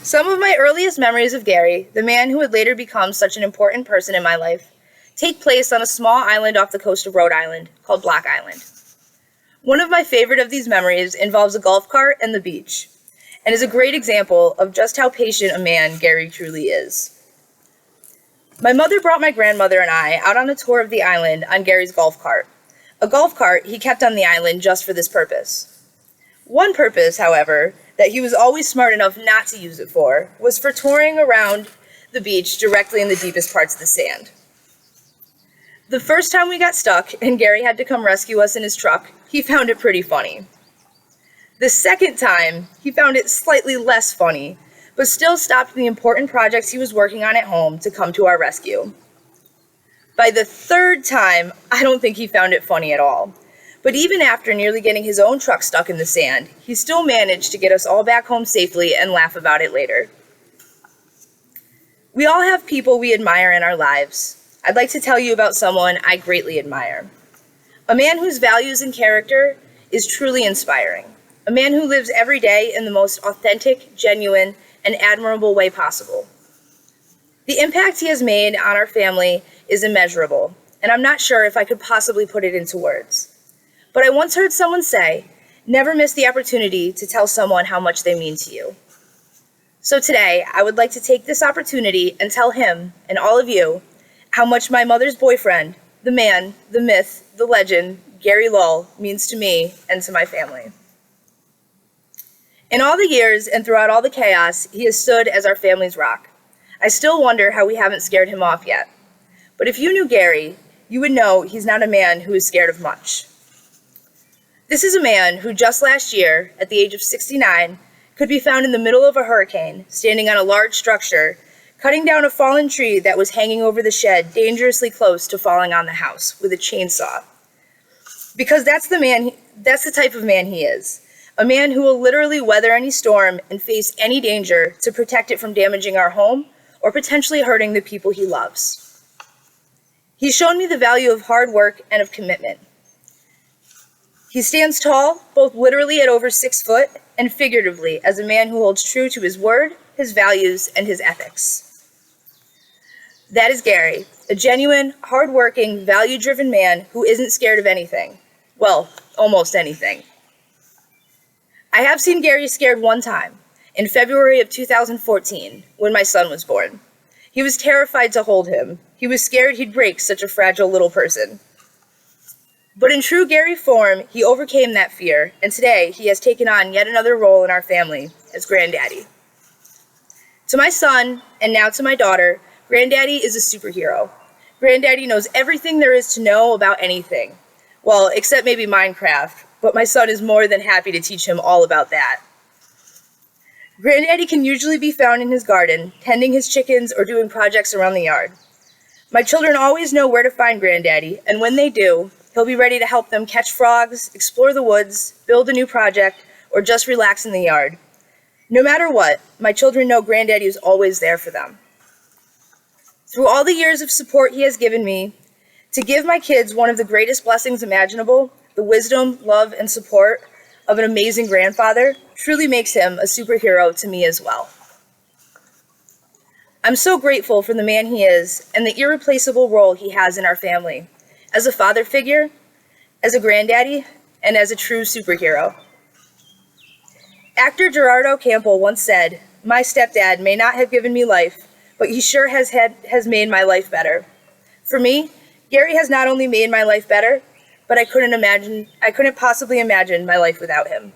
Some of my earliest memories of Gary, the man who would later become such an important person in my life, take place on a small island off the coast of Rhode Island called Block Island. One of my favorite of these memories involves a golf cart and the beach, and is a great example of just how patient a man Gary truly is. My mother brought my grandmother and I out on a tour of the island on Gary's golf cart, a golf cart he kept on the island just for this purpose. One purpose, however, that he was always smart enough not to use it for, was for touring around the beach directly in the deepest parts of the sand. The first time we got stuck and Gary had to come rescue us in his truck, he found it pretty funny. The second time, he found it slightly less funny, but still stopped the important projects he was working on at home to come to our rescue. By the third time, I don't think he found it funny at all. But even after nearly getting his own truck stuck in the sand, he still managed to get us all back home safely and laugh about it later. We all have people we admire in our lives. I'd like to tell you about someone I greatly admire. A man whose values and character is truly inspiring. A man who lives every day in the most authentic, genuine, and admirable way possible. The impact he has made on our family is immeasurable, and I'm not sure if I could possibly put it into words. But I once heard someone say, never miss the opportunity to tell someone how much they mean to you. So today, I would like to take this opportunity and tell him, and all of you, how much my mother's boyfriend, the man, the myth, the legend, Gary Lull, means to me and to my family. In all the years and throughout all the chaos, he has stood as our family's rock. I still wonder how we haven't scared him off yet. But if you knew Gary, you would know he's not a man who is scared of much. This is a man who just last year, at the age of 69, could be found in the middle of a hurricane, standing on a large structure, cutting down a fallen tree that was hanging over the shed dangerously close to falling on the house with a chainsaw. Because that's the type of man he is. A man who will literally weather any storm and face any danger to protect it from damaging our home or potentially hurting the people he loves. He's shown me the value of hard work and of commitment. He stands tall, both literally at over 6 foot and figuratively as a man who holds true to his word, his values, and his ethics. That is Gary, a genuine, hard-working, value-driven man who isn't scared of anything. Well, almost anything. I have seen Gary scared one time, in February of 2014, when my son was born. He was terrified to hold him. He was scared he'd break such a fragile little person. But in true Gary form, he overcame that fear, and today he has taken on yet another role in our family as Granddaddy. To my son, and now to my daughter, Granddaddy is a superhero. Granddaddy knows everything there is to know about anything. Well, except maybe Minecraft, but my son is more than happy to teach him all about that. Granddaddy can usually be found in his garden, tending his chickens or doing projects around the yard. My children always know where to find Granddaddy, and when they do, he'll be ready to help them catch frogs, explore the woods, build a new project, or just relax in the yard. No matter what, my children know Granddaddy is always there for them. Through all the years of support he has given me, to give my kids one of the greatest blessings imaginable, the wisdom, love, and support of an amazing grandfather, truly makes him a superhero to me as well. I'm so grateful for the man he is and the irreplaceable role he has in our family, as a father figure, as a granddaddy, and as a true superhero. Actor Gerardo Campbell once said, "My stepdad may not have given me life, but he sure has made my life better." For me, Gary has not only made my life better, but I couldn't possibly imagine my life without him.